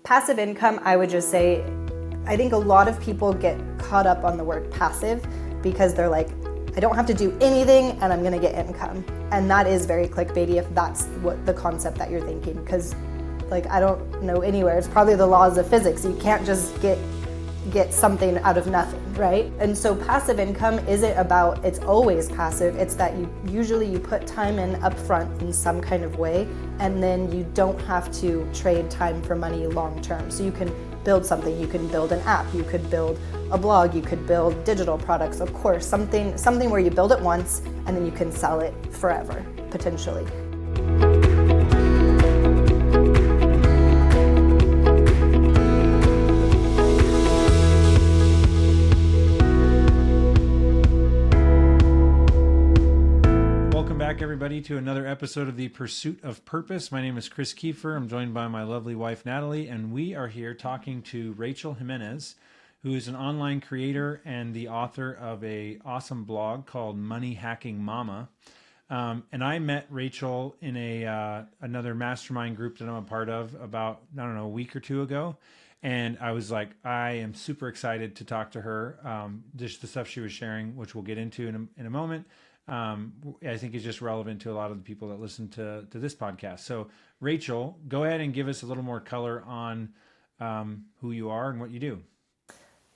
Passive income, I would just say, I think a lot of people get caught up on the word passive because they're like, I don't have to do anything and I'm gonna get income. And that is very clickbaity if that's what the concept that you're thinking, because like, I don't know anywhere, it's probably the laws of physics. You can't just get something out of nothing, right? And so passive income isn't about, it's always passive, it's that you usually put time in upfront in some kind of way, and then you don't have to trade time for money long term. So you can build something, you can build an app, you could build a blog, you could build digital products, of course, something where you build it once and then you can sell it forever, potentially. Everybody to another episode of The Pursuit of Purpose. My name is Chris Kiefer. I'm joined by my lovely wife, Natalie, and we are here talking to Rachel Jimenez, who is an online creator and the author of an awesome blog called Money Hacking Mama. And I met Rachel in another mastermind group that I'm a part of about, a week or two ago. And I was like, I am super excited to talk to her. Just the stuff she was sharing, which we'll get into in a moment. I think is just relevant to a lot of the people that listen to this podcast. So Rachel, go ahead and give us a little more color on who you are and what you do.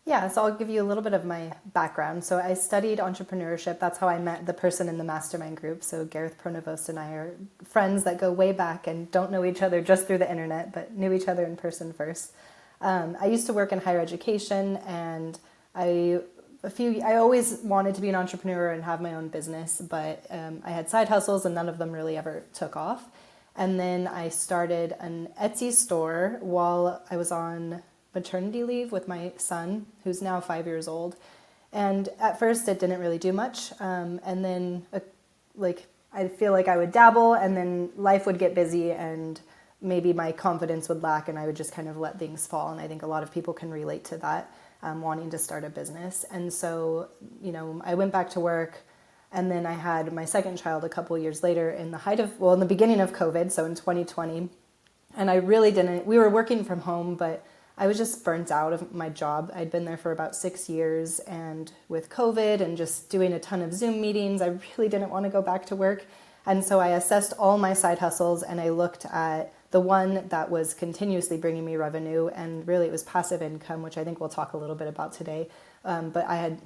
Yeah, so I'll give you a little bit of my background. So I studied entrepreneurship. That's how I met the person in the mastermind group. So Gareth Pronovost and I are friends that go way back and don't know each other just through the internet, but knew each other in person first. I used to work in higher education, and I always wanted to be an entrepreneur and have my own business, but I had side hustles and none of them really ever took off. And then I started an Etsy store while I was on maternity leave with my son, who's now 5 years old. And at first it didn't really do much. And then I feel like I would dabble and then life would get busy and maybe my confidence would lack and I would just kind of let things fall. And I think a lot of people can relate to that. Wanting to start a business. And so, I went back to work, and then I had my second child a couple years later in the beginning of COVID, so in 2020. And we were working from home, but I was just burnt out of my job. I'd been there for about 6 years, and with COVID and just doing a ton of Zoom meetings, I really didn't want to go back to work. And so I assessed all my side hustles, and I looked at the one that was continuously bringing me revenue, and really it was passive income, which I think we'll talk a little bit about today. But I had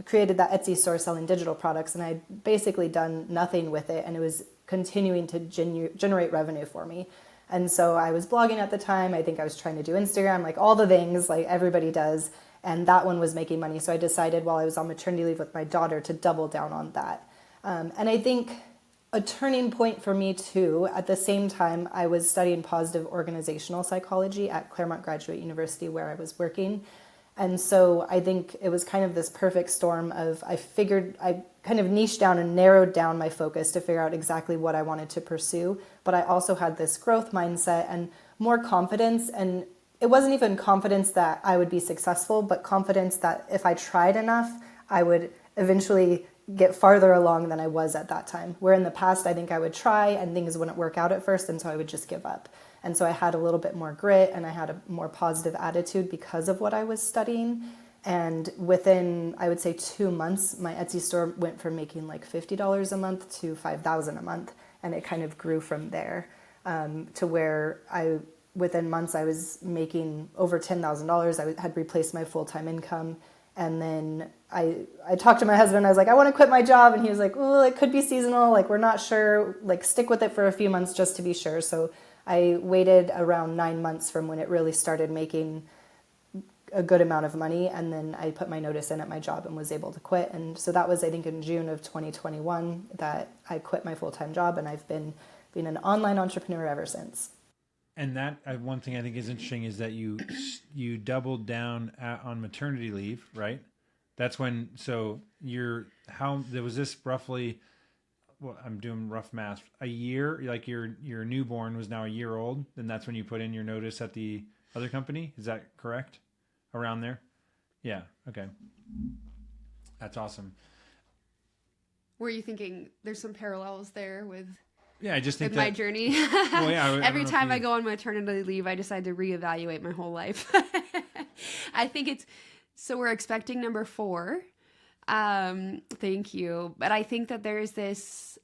created that Etsy store selling digital products, and I'd basically done nothing with it, and it was continuing to generate revenue for me. And so I was blogging at the time. I think I was trying to do Instagram, like all the things like everybody does, and that one was making money. So I decided while I was on maternity leave with my daughter to double down on that. And I think a turning point for me too, at the same time, I was studying positive organizational psychology at Claremont Graduate University where I was working. And so I think it was kind of this perfect storm of, I kind of niched down and narrowed down my focus to figure out exactly what I wanted to pursue. But I also had this growth mindset and more confidence. And it wasn't even confidence that I would be successful, but confidence that if I tried enough, I would eventually get farther along than I was at that time. Where in the past, I think I would try and things wouldn't work out at first, and so I would just give up. And so I had a little bit more grit and I had a more positive attitude because of what I was studying. And within, I would say 2 months, my Etsy store went from making like $50 a month to $5,000 a month. And it kind of grew from there to where within months, I was making over $10,000. I had replaced my full-time income. And then I talked to my husband. I was like, I want to quit my job. And he was like, oh, it could be seasonal. Like, we're not sure. Like, stick with it for a few months just to be sure. So I waited around 9 months from when it really started making a good amount of money. And then I put my notice in at my job and was able to quit. And so that was, I think, in June of 2021 that I quit my full-time job. And I've been being an online entrepreneur ever since. And that one thing I think is interesting is that you doubled down on maternity leave, right? That's when, there was this roughly, well, I'm doing rough math, a year, like your newborn was now a year old, and that's when you put in your notice at the other company. Is that correct? Around there? Yeah. Okay. That's awesome. Were you thinking there's some parallels there with Yeah, I just think with my journey. Well, yeah, Every time I go on maternity leave, I decide to reevaluate my whole life. I think so we're expecting number 4. Thank you. But I think that there's this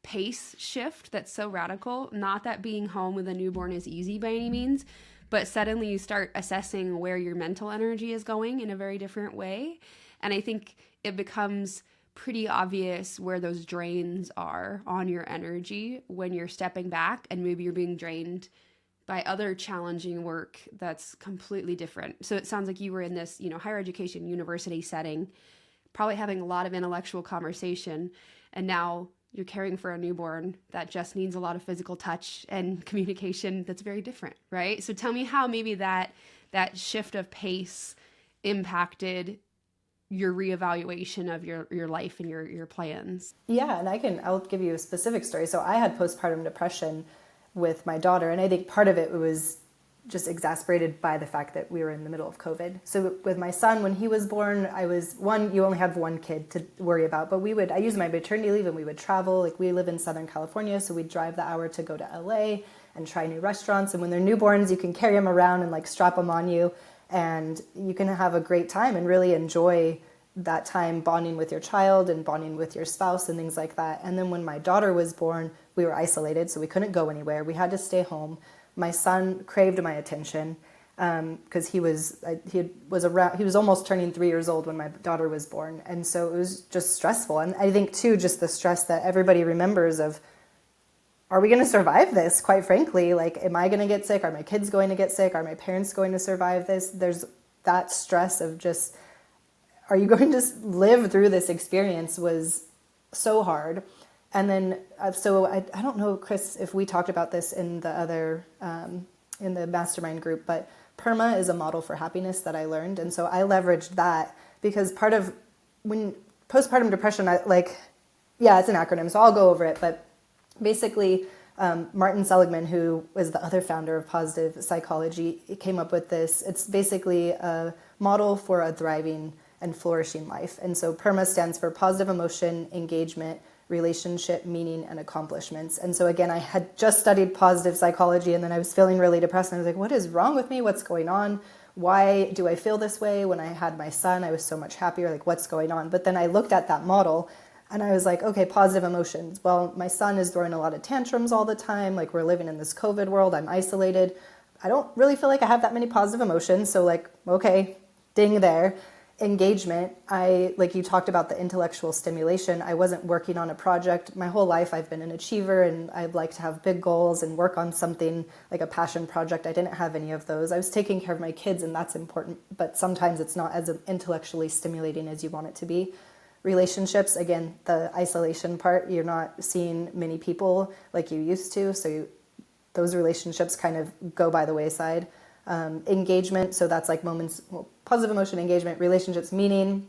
pace shift that's so radical. Not that being home with a newborn is easy by any means, but suddenly you start assessing where your mental energy is going in a very different way. And I think it becomes pretty obvious where those drains are on your energy when you're stepping back and maybe you're being drained by other challenging work that's completely different. So it sounds like you were in this, higher education, university setting, probably having a lot of intellectual conversation, and now you're caring for a newborn that just needs a lot of physical touch and communication that's very different, right? So tell me how maybe that shift of pace impacted your reevaluation of your life and your plans. Yeah, and I'll give you a specific story. So I had postpartum depression with my daughter, and I think part of it was just exasperated by the fact that we were in the middle of COVID. So with my son, when he was born, you only have one kid to worry about, but I used my maternity leave and we would travel. Like, we live in Southern California, so we'd drive the hour to go to LA and try new restaurants. And when they're newborns, you can carry them around and strap them on you, and you can have a great time and really enjoy that time bonding with your child and bonding with your spouse and things like that. And then when my daughter was born, we were isolated, so we couldn't go anywhere. We had to stay home. My son craved my attention because he was almost turning 3 years old when my daughter was born. And so it was just stressful. And I think too, just the stress that everybody remembers of, are we going to survive this? Quite frankly, am I going to get sick? Are my kids going to get sick? Are my parents going to survive this? There's that stress of just, are you going to live through this experience was so hard. And then, so I don't know, Chris, if we talked about this in the other, in the mastermind group, but PERMA is a model for happiness that I learned. And so I leveraged that because part of when postpartum depression, it's an acronym, so I'll go over it. But basically, Martin Seligman, who was the other founder of positive psychology, came up with this. It's basically a model for a thriving and flourishing life. And so PERMA stands for positive emotion, engagement, relationship, meaning, and accomplishments. And so again, I had just studied positive psychology, and then I was feeling really depressed, and I was like, what is wrong with me? What's going on? Why do I feel this way? When I had my son, I was so much happier. What's going on? But then I looked at that model and I was like, okay, positive emotions. Well, my son is throwing a lot of tantrums all the time. We're living in this COVID world. I'm isolated. I don't really feel like I have that many positive emotions. So okay, ding there. Engagement, like you talked about the intellectual stimulation, I wasn't working on a project. My whole life I've been an achiever, and I'd like to have big goals and work on something like a passion project. I didn't have any of those. I was taking care of my kids, and that's important, but sometimes it's not as intellectually stimulating as you want it to be. Relationships, again, the isolation part, you're not seeing many people like you used to, so those relationships kind of go by the wayside. Engagement, so that's positive emotion, engagement, relationships, meaning.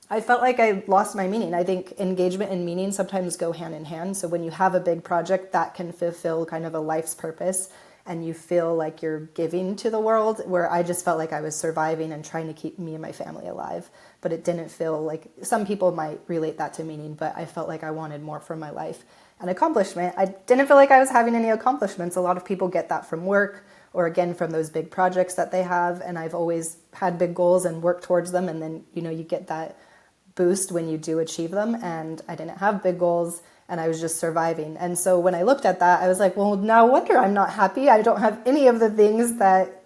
I felt like I lost my meaning. I think engagement and meaning sometimes go hand in hand. So when you have a big project, that can fulfill kind of a life's purpose, and you feel like you're giving to the world, where I just felt like I was surviving and trying to keep me and my family alive. But it didn't feel like, some people might relate that to meaning, but I felt like I wanted more from my life. And accomplishment, I didn't feel like I was having any accomplishments. A lot of people get that from work, or again, from those big projects that they have. And I've always had big goals and worked towards them. And then, you get that boost when you do achieve them. And I didn't have big goals, and I was just surviving. And so when I looked at that, I was like, well, no wonder I'm not happy. I don't have any of the things that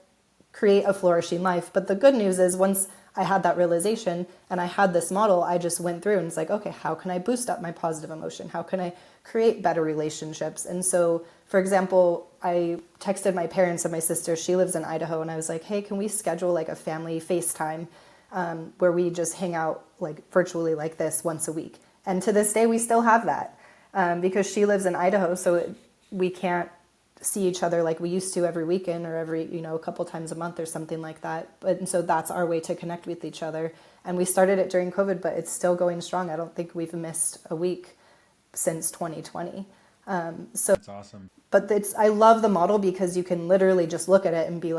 create a flourishing life. But the good news is, once I had that realization and I had this model, I just went through and it's like, okay, how can I boost up my positive emotion? How can I create better relationships? And so, for example, I texted my parents and my sister, she lives in Idaho, and I was like, hey, can we schedule a family FaceTime where we just hang out virtually like this once a week? And to this day, we still have that because she lives in Idaho, so we can't see each other like we used to every weekend or every, a couple times a month or something like that. And so that's our way to connect with each other. And we started it during COVID, but it's still going strong. I don't think we've missed a week since 2020. So that's awesome. But I love the model because you can literally just look at it and be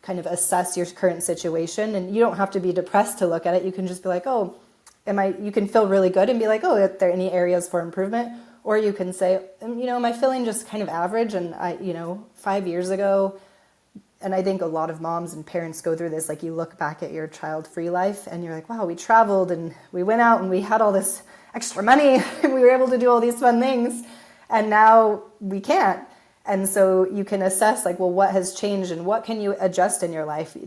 kind of assess your current situation. And you don't have to be depressed to look at it. You can just be like, oh, you can feel really good and be like, oh, are there any areas for improvement? Or you can say, am I feeling just kind of average? And 5 years ago, and I think a lot of moms and parents go through this, like you look back at your child-free life and you're like, wow, we traveled and we went out and we had all this extra money. We were able to do all these fun things. And now we can't. And so you can assess like, well, what has changed and what can you adjust in your life?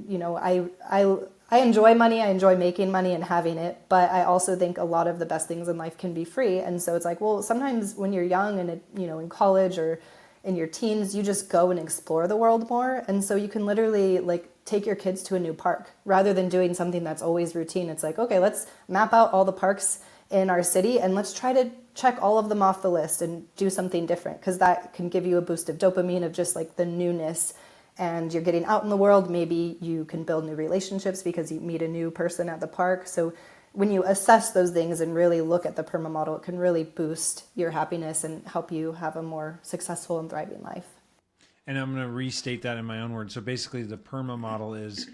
I enjoy money. I enjoy making money and having it. But I also think a lot of the best things in life can be free. And so it's like, well, sometimes when you're young and, in college or in your teens, you just go and explore the world more. And so you can literally like take your kids to a new park rather than doing something that's always routine. It's like, okay, let's map out all the parks in our city and let's try to check all of them off the list and do something different, because that can give you a boost of dopamine of just like the newness, and you're getting out in the world. Maybe you can build new relationships because you meet a new person at the park. So when you assess those things and really look at the PERMA model, it can really boost your happiness and help you have a more successful and thriving life. And I'm going to restate that in my own words. So basically the PERMA model is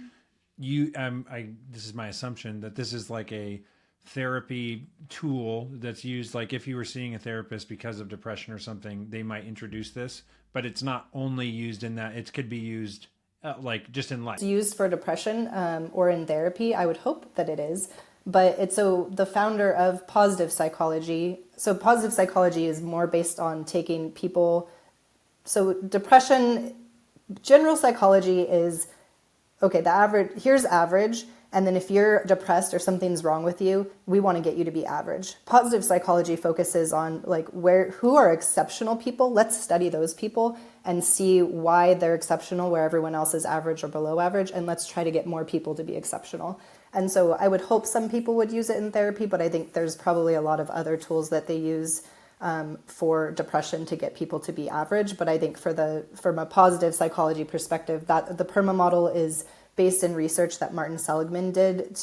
this is my assumption that this is like a therapy tool that's used, like if you were seeing a therapist because of depression or something, they might introduce this, but it's not only used in that. It could be used like just in life. It's used for depression or in therapy. I would hope that it is. But it's the founder of positive psychology. So positive psychology is more based on taking people. So depression, general psychology is, okay, here's average. And then if you're depressed or something's wrong with you, we want to get you to be average. Positive psychology focuses on like who are exceptional people. Let's study those people and see why they're exceptional where everyone else is average or below average. And let's try to get more people to be exceptional. And so I would hope some people would use it in therapy, but I think there's probably a lot of other tools that they use for depression to get people to be average. But I think from a positive psychology perspective, that the PERMA model is based in research that Martin Seligman did.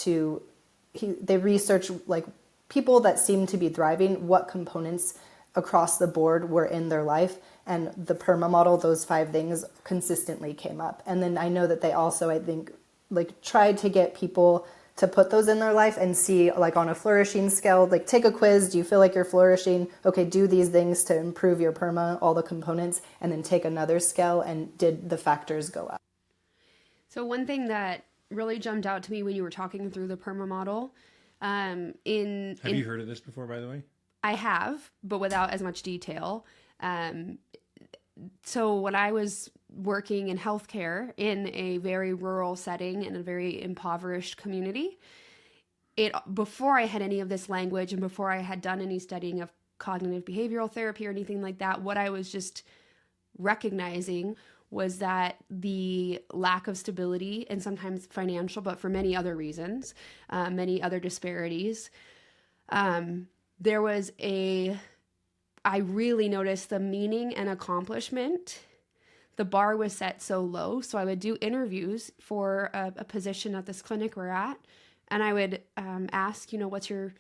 They researched like people that seemed to be thriving, what components across the board were in their life, and the PERMA model, those 5 things consistently came up. And then I know that they also, I think, like tried to get people to put those in their life and see like on a flourishing scale, like take a quiz. Do you feel like you're flourishing? Okay, do these things to improve your PERMA, all the components, and then take another scale and did the factors go up? So one thing that really jumped out to me when you were talking through the PERMA model, have you heard of this before, by the way? I have, but without as much detail. So when I was working in healthcare in a very rural setting in a very impoverished community, before I had any of this language and before I had done any studying of cognitive behavioral therapy or anything like that, what I was just recognizing was that the lack of stability and sometimes financial, but for many other reasons, many other disparities, I really noticed the meaning and accomplishment. The bar was set so low. So I would do interviews for a position at this clinic we're at. And I would ask, what's your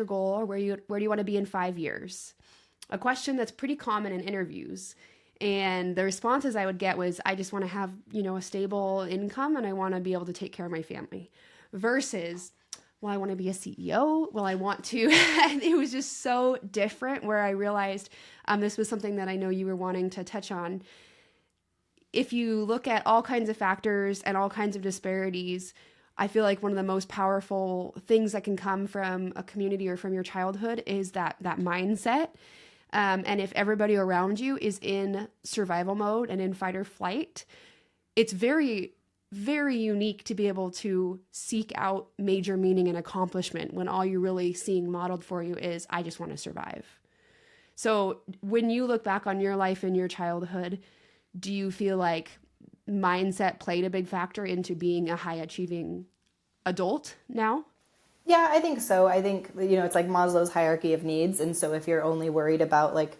goal, or where do you want to be in 5 years? A question that's pretty common in interviews. And the responses I would get was, I just want to have, a stable income and I want to be able to take care of my family. Versus, well, I want to be a CEO. Well, I want to. It was just so different, where I realized this was something that I know you were wanting to touch on. If you look at all kinds of factors and all kinds of disparities, I feel like one of the most powerful things that can come from a community or from your childhood is that mindset. And if everybody around you is in survival mode and in fight or flight, it's very, very unique to be able to seek out major meaning and accomplishment when all you're really seeing modeled for you is, I just want to survive. So when you look back on your life and your childhood, do you feel like mindset played a big factor into being a high achieving adult now? Yeah, I think so. I think, it's like Maslow's hierarchy of needs. And so if you're only worried about like,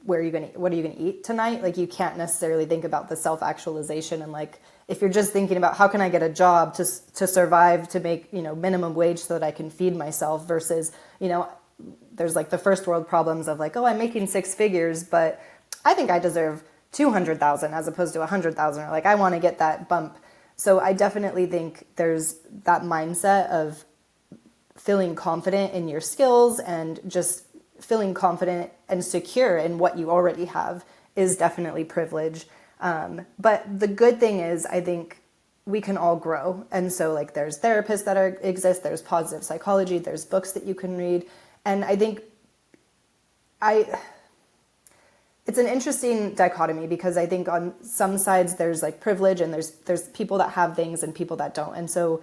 what are you going to eat tonight? Like you can't necessarily think about the self-actualization. And like, if you're just thinking about how can I get a job to survive, to make, minimum wage so that I can feed myself versus, there's like the first world problems of like, oh, I'm making 6 figures, but I think I deserve 200,000 as opposed to 100,000, or like, I want to get that bump. So I definitely think there's that mindset of feeling confident in your skills and just feeling confident and secure in what you already have is definitely privilege. But the good thing is, I think we can all grow. And so like there's therapists that exist, there's positive psychology, there's books that you can read. And I think it's an interesting dichotomy, because I think on some sides there's like privilege and there's people that have things and people that don't. And so,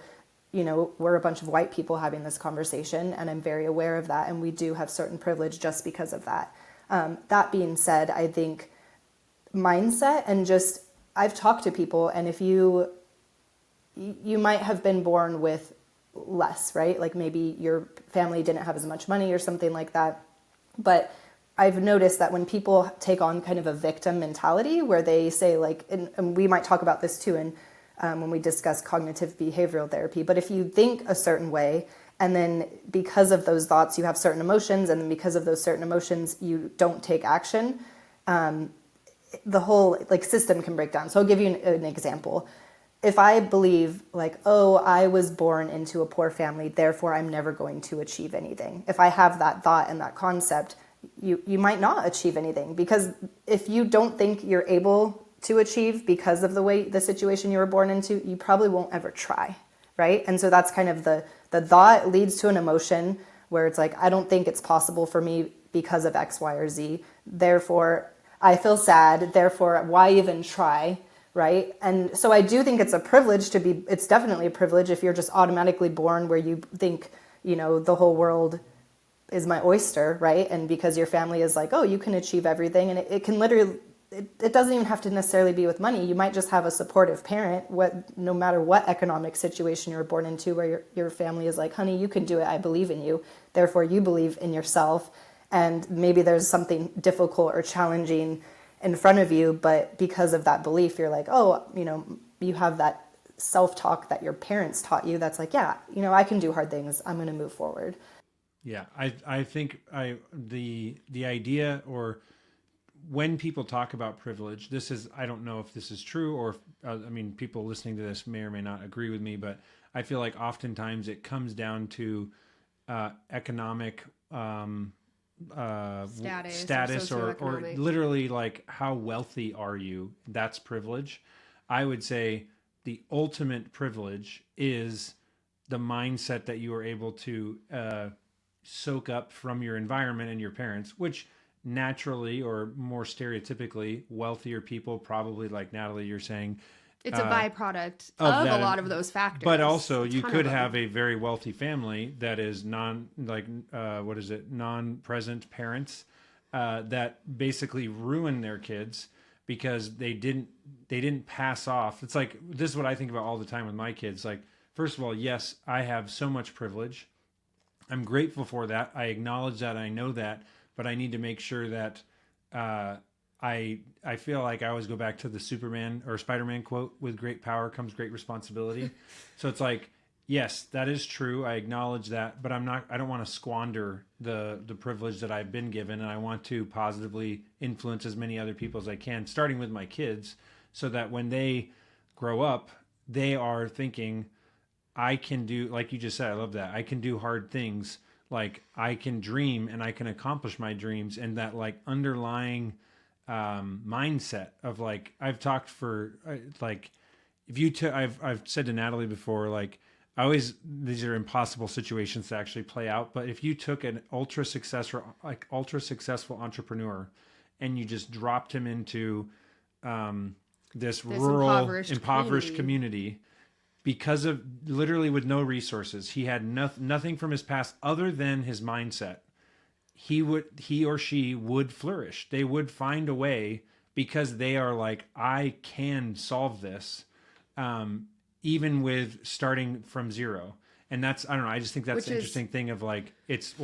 we're a bunch of white people having this conversation, and I'm very aware of that. And we do have certain privilege just because of that. That being said, I think mindset and just, I've talked to people, and if you might have been born with less, right? Like maybe your family didn't have as much money or something like that. But I've noticed that when people take on kind of a victim mentality, where they say like, and we might talk about this too when we discuss cognitive behavioral therapy, but if you think a certain way, and then because of those thoughts, you have certain emotions, and then because of those certain emotions, you don't take action, the whole like system can break down. So I'll give you an example. If I believe like, oh, I was born into a poor family, therefore I'm never going to achieve anything. If I have that thought and that concept, you might not achieve anything, because if you don't think you're able to achieve because of the situation you were born into, you probably won't ever try, right? And so that's kind of the thought leads to an emotion where it's like, I don't think it's possible for me because of X, Y, or Z. Therefore, I feel sad. Therefore, why even try? Right. And so I do think it's a privilege it's definitely a privilege if you're just automatically born where you think, the whole world is my oyster. Right. And because your family is like, oh, you can achieve everything. And it can literally, it doesn't even have to necessarily be with money. You might just have a supportive parent, no matter what economic situation you were born into, where your family is like, honey, you can do it. I believe in you. Therefore, you believe in yourself. And maybe there's something difficult or challenging in front of you, but because of that belief, you're like, oh, you have that self-talk that your parents taught you. That's like, yeah, I can do hard things. I'm going to move forward. Yeah. I think the idea, or when people talk about privilege, I don't know if this is true, or people listening to this may or may not agree with me, but I feel like oftentimes it comes down to economic, status or literally like how wealthy are you? That's privilege. I would say the ultimate privilege is the mindset that you are able to soak up from your environment and your parents, which naturally or more stereotypically wealthier people, probably like Natalie, you're saying, it's a byproduct of a lot of those factors. But also you could have a very wealthy family that is non-present parents that basically ruin their kids because they didn't pass off. It's like, this is what I think about all the time with my kids. Like, first of all, yes, I have so much privilege. I'm grateful for that. I acknowledge that. I know that, but I need to make sure that I feel like I always go back to the Superman or Spider-Man quote, with great power comes great responsibility. So it's like, yes, that is true. I acknowledge that, but I don't want to squander the privilege that I've been given. And I want to positively influence as many other people as I can, starting with my kids, so that when they grow up, they are thinking, I can do, like you just said, I love that. I can do hard things. Like I can dream and I can accomplish my dreams. And that like underlying mindset of like, I've talked for like, I've said to Natalie before, like these are impossible situations to actually play out. But if you took an ultra successful entrepreneur and you just dropped him into this rural, impoverished community, because of literally with no resources, he had nothing from his past other than his mindset, he or she would flourish. They would find a way, because they are like, I can solve this, even with starting from zero. And that's, I don't know, I just think that's an interesting thing of like, it's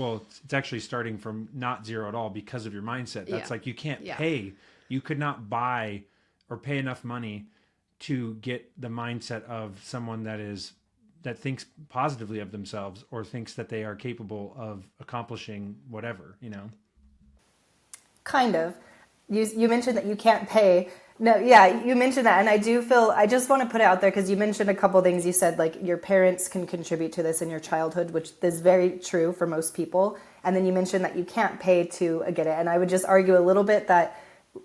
actually starting from not zero at all because of your mindset. That's like, you can't pay, you could not buy or pay enough money to get the mindset of someone that thinks positively of themselves, or thinks that they are capable of accomplishing whatever, Kind of. You mentioned that you can't pay. No, yeah, you mentioned that. And I just want to put it out there, because you mentioned a couple things. You said like your parents can contribute to this in your childhood, which is very true for most people. And then you mentioned that you can't pay to get it. And I would just argue a little bit that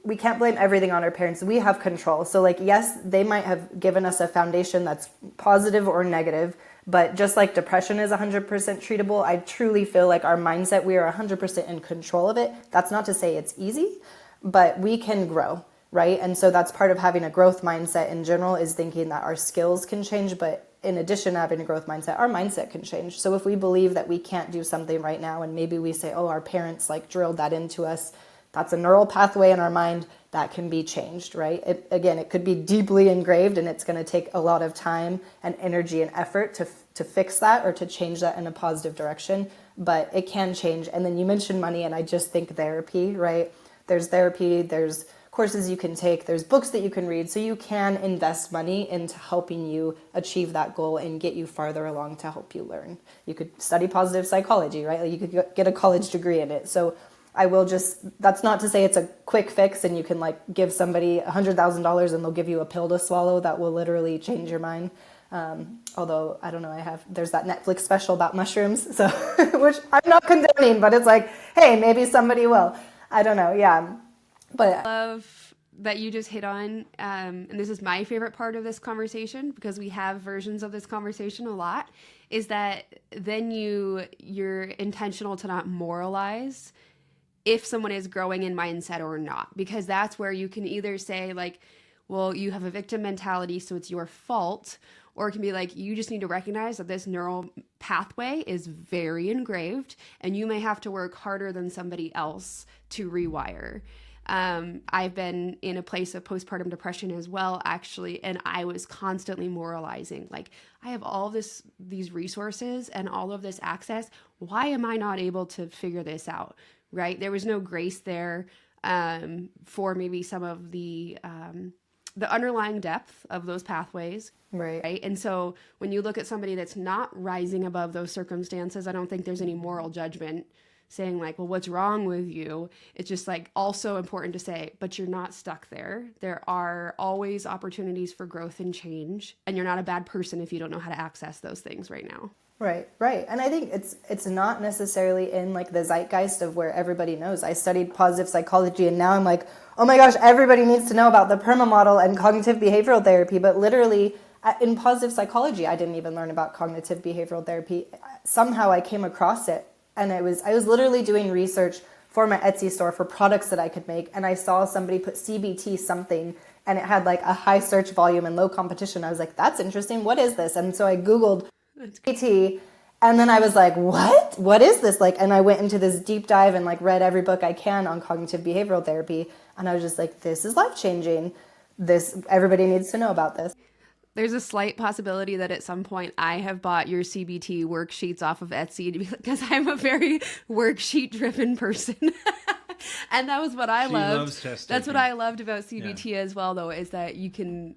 we can't blame everything on our parents. We have control. So like, yes, they might have given us a foundation that's positive or negative, but just like depression is 100% treatable, I truly feel like our mindset, we are 100% in control of it. That's not to say it's easy, but we can grow, right? And so that's part of having a growth mindset in general, is thinking that our skills can change, but in addition to having a growth mindset, our mindset can change. So if we believe that we can't do something right now, and maybe we say, oh, our parents like drilled that into us, that's a neural pathway in our mind that can be changed, right? It could be deeply engraved, and it's going to take a lot of time and energy and effort to fix that or to change that in a positive direction, but it can change. And then you mentioned money, and I just think therapy, right? There's therapy, there's courses you can take, there's books that you can read, so you can invest money into helping you achieve that goal and get you farther along to help you learn. You could study positive psychology, right? Like you could get a college degree in it. So that's not to say it's a quick fix and you can like give somebody $100,000 and they'll give you a pill to swallow that will literally change your mind. Although I don't know, there's that Netflix special about mushrooms, so which I'm not condoning, but it's like, hey, maybe somebody will. I don't know, yeah. But I love that you just hit on, and this is my favorite part of this conversation, because we have versions of this conversation a lot, is that then you're intentional to not moralize if someone is growing in mindset or not, because that's where you can either say like, well, you have a victim mentality, so it's your fault, or it can be like, you just need to recognize that this neural pathway is very engraved and you may have to work harder than somebody else to rewire. I've been in a place of postpartum depression as well, actually, and I was constantly moralizing, like, I have all these resources and all of this access. Why am I not able to figure this out? Right? There was no grace there for maybe some of the underlying depth of those pathways. Right. And so when you look at somebody that's not rising above those circumstances, I don't think there's any moral judgment saying like, well, what's wrong with you? It's just like also important to say, but you're not stuck there. There are always opportunities for growth and change, and you're not a bad person if you don't know how to access those things right now. Right. And I think it's not necessarily in like the zeitgeist of where everybody knows. I studied positive psychology and now I'm like, oh my gosh, everybody needs to know about the PERMA model and cognitive behavioral therapy. But literally in positive psychology, I didn't even learn about cognitive behavioral therapy. Somehow I came across it, and I was literally doing research for my Etsy store for products that I could make. And I saw somebody put CBT something, and it had like a high search volume and low competition. I was like, that's interesting. What is this? And so I Googled CBT, and then I was like, what is this? Like, and I went into this deep dive and like read every book I can on cognitive behavioral therapy. And I was just like, this is life-changing. Everybody needs to know about this. There's a slight possibility that at some point I have bought your CBT worksheets off of Etsy because I'm a very worksheet-driven person. And that was what I loved. That's what I loved about CBT as well, though, is that you can...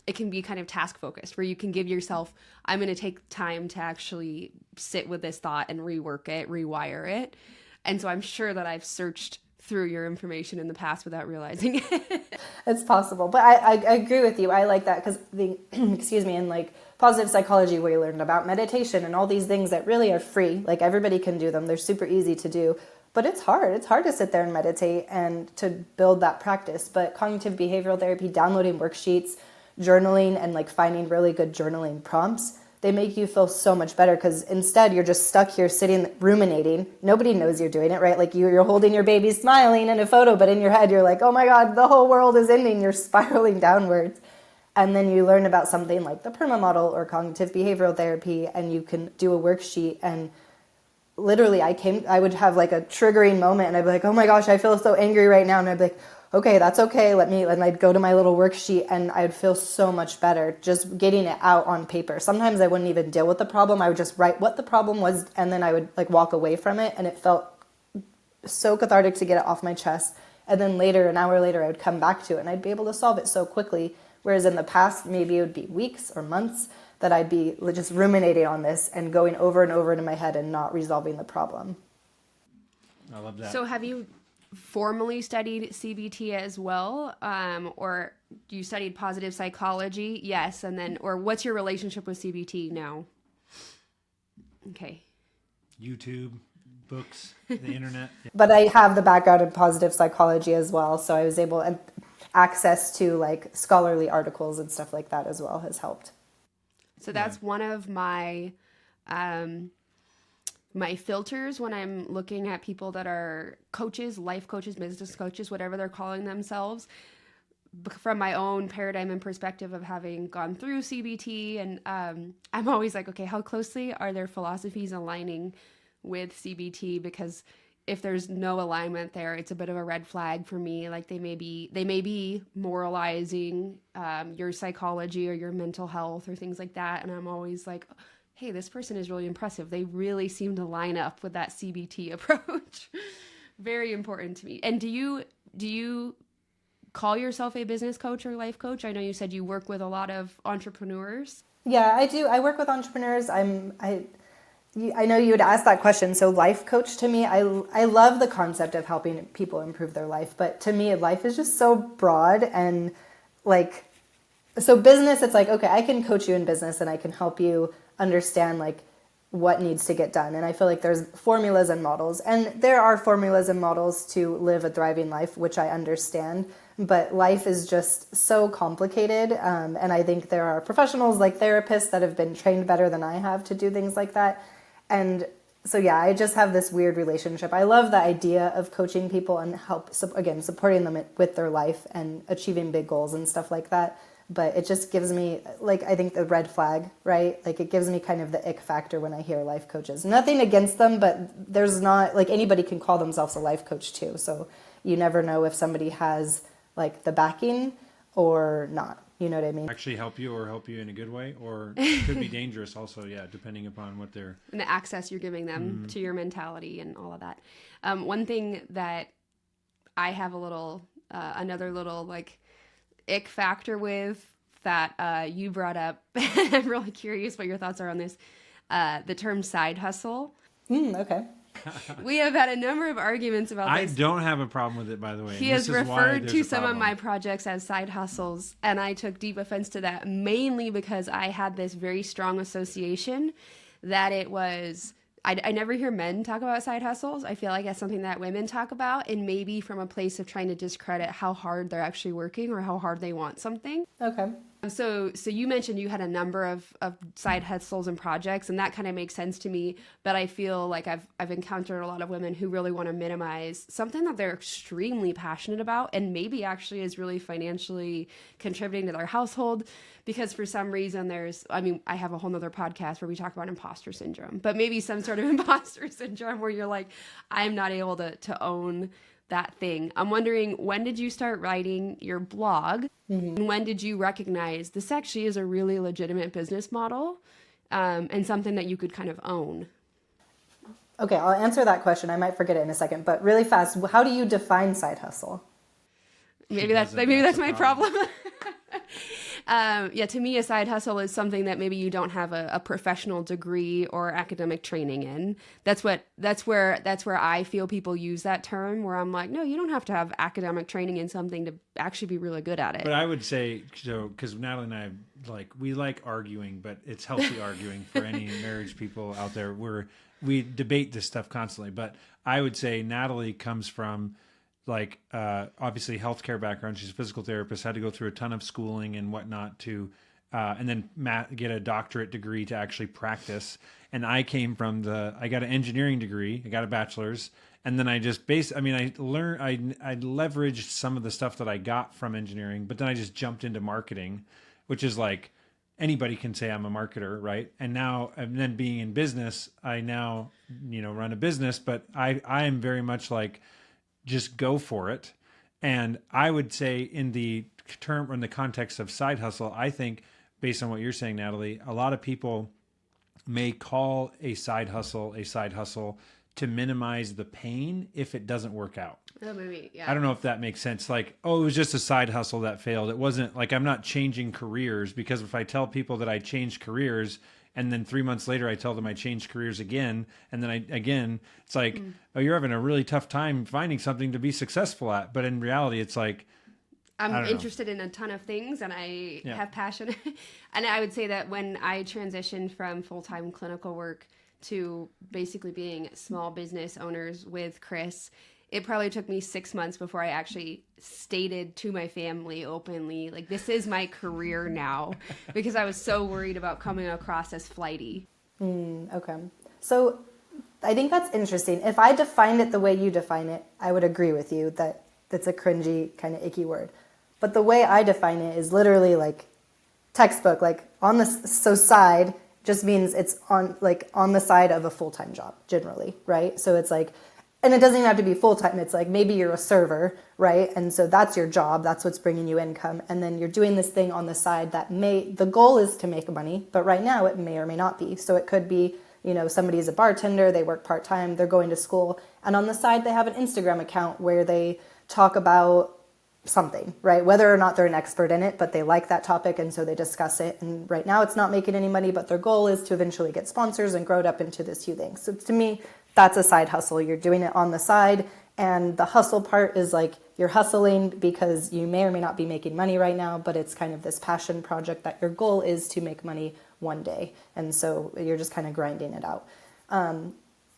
it can be kind of task focused, where you can give yourself, I'm going to take time to actually sit with this thought and rework it, rewire it. And so I'm sure that I've searched through your information in the past without realizing it. It's possible. But I agree with you. I like that because in like positive psychology, where you learned about meditation and all these things that really are free, like everybody can do them. They're super easy to do, but it's hard. It's hard to sit there and meditate and to build that practice. But cognitive behavioral therapy, downloading worksheets, journaling, and like finding really good journaling prompts, they make you feel so much better, because instead you're just stuck here sitting ruminating. Nobody knows you're doing it, right? Like you're holding your baby smiling in a photo, but in your head you're like, oh my God, the whole world is ending. You're spiraling downwards. And then you learn about something like the PERMA model or cognitive behavioral therapy, and you can do a worksheet. And literally I would have like a triggering moment, and I'd be like, oh my gosh, I feel so angry right now. And I'd be like, okay, that's okay. And I'd go to my little worksheet, and I'd feel so much better just getting it out on paper. Sometimes I wouldn't even deal with the problem. I would just write what the problem was, and then I would like walk away from it. And it felt so cathartic to get it off my chest. And then later, an hour later, I would come back to it, and I'd be able to solve it so quickly. Whereas in the past, maybe it would be weeks or months that I'd be just ruminating on this and going over and over in my head and not resolving the problem. I love that. So have you formally studied CBT as well, or you studied positive psychology? Yes. And then, or what's your relationship with CBT now? Okay. YouTube, books, the internet. Yeah. But I have the background in positive psychology as well, so I was able, and access to like scholarly articles and stuff like that as well has helped. So that's one of my my filters when I'm looking at people that are coaches, life coaches, business coaches, whatever they're calling themselves. From my own paradigm and perspective of having gone through CBT, and I'm always like, okay, how closely are their philosophies aligning with CBT? Because if there's no alignment there, it's a bit of a red flag for me. Like they may be moralizing your psychology or your mental health or things like that, and I'm always like, hey, this person is really impressive. They really seem to line up with that CBT approach. Very important to me. And do you call yourself a business coach or life coach? I know you said you work with a lot of entrepreneurs. Yeah, I do. I work with entrepreneurs. I know you would ask that question. So life coach to me, I love the concept of helping people improve their life. But to me, life is just so broad and like, so business, it's like, okay, I can coach you in business and I can help you understand like what needs to get done. And I feel like there's formulas and models, and there are formulas and models to live a thriving life, which I understand. But life is just so complicated. And I think there are professionals like therapists that have been trained better than I have to do things like that. And so, yeah, I just have this weird relationship. I love the idea of coaching people and supporting them with their life and achieving big goals and stuff like that. But it just gives me, like, I think the red flag, right? Like, it gives me kind of the ick factor when I hear life coaches. Nothing against them, but there's not, like, anybody can call themselves a life coach too. So you never know if somebody has, like, the backing or not. You know what I mean? Actually help you in a good way, or it could be dangerous also, yeah, depending upon what they're... And the access you're giving them to your mentality and all of that. One thing that I have another little, like, ick factor with that you brought up, I'm really curious what your thoughts are on this, the term side hustle. Okay. We have had a number of arguments about this. I don't have a problem with it, by the way. He has referred to some of my projects as side hustles, and I took deep offense to that, mainly because I had this very strong association that it was... I never hear men talk about side hustles. I feel like that's something that women talk about, and maybe from a place of trying to discredit how hard they're actually working or how hard they want something. Okay. So you mentioned you had a number of side hustles and projects, and that kind of makes sense to me. But I feel like I've encountered a lot of women who really want to minimize something that they're extremely passionate about, and maybe actually is really financially contributing to their household. Because for some reason I have a whole nother podcast where we talk about imposter syndrome, but maybe some sort of imposter syndrome where you're like, I'm not able to own that thing. I'm wondering, when did you start writing your blog? Mm-hmm. And when did you recognize this actually is a really legitimate business model and something that you could kind of own? Okay, I'll answer that question. I might forget it in a second, but really fast, how do you define side hustle? Maybe that's my problem. To me, a side hustle is something that maybe you don't have a professional degree or academic training in. That's where I feel people use that term, where I'm like, no, you don't have to have academic training in something to actually be really good at it. But I would say, so, because Natalie and I, we like arguing, but it's healthy arguing for any marriage people out there. We debate this stuff constantly, but I would say Natalie comes from obviously healthcare background. She's a physical therapist, had to go through a ton of schooling and whatnot to, and then get a doctorate degree to actually practice. And I came from I got an engineering degree, I got a bachelor's, and then I just I leveraged some of the stuff that I got from engineering, but then I just jumped into marketing, which is like, anybody can say I'm a marketer, right? And then being in business, I now, run a business, but I am very much like, just go for it. And I would say in the context of side hustle, I think based on what you're saying, Natalie, a lot of people may call a side hustle to minimize the pain if it doesn't work out. Oh, maybe, yeah. I don't know if that makes sense. Like, it was just a side hustle that failed. It wasn't like I'm not changing careers, because if I tell people that I changed careers and then 3 months later I tell them I changed careers again, and then it's like, oh, you're having a really tough time finding something to be successful at. But in reality, it's like, I'm interested in a ton of things, and I have passion. And I would say that when I transitioned from full-time clinical work to basically being small business owners with Chris, it probably took me 6 months before I actually stated to my family openly, like, this is my career now, because I was so worried about coming across as flighty. Okay. So I think that's interesting. If I defined it the way you define it, I would agree with you that that's a cringy, kind of icky word. But the way I define it is literally like textbook, like on the side just means it's on the side of a full-time job generally, right? So it's like, and it doesn't even have to be full-time. It's like maybe you're a server, right? And so that's your job. That's what's bringing you income. And then you're doing this thing on the side that the goal is to make money, but right now it may or may not be. So it could be, somebody's a bartender, they work part-time, they're going to school. And on the side, they have an Instagram account where they talk about something, right? Whether or not they're an expert in it, but they like that topic and so they discuss it. And right now it's not making any money, but their goal is to eventually get sponsors and grow it up into this huge thing. So to me, that's a side hustle. You're doing it on the side, and the hustle part is like you're hustling because you may or may not be making money right now, but it's kind of this passion project that your goal is to make money one day. And so you're just kind of grinding it out.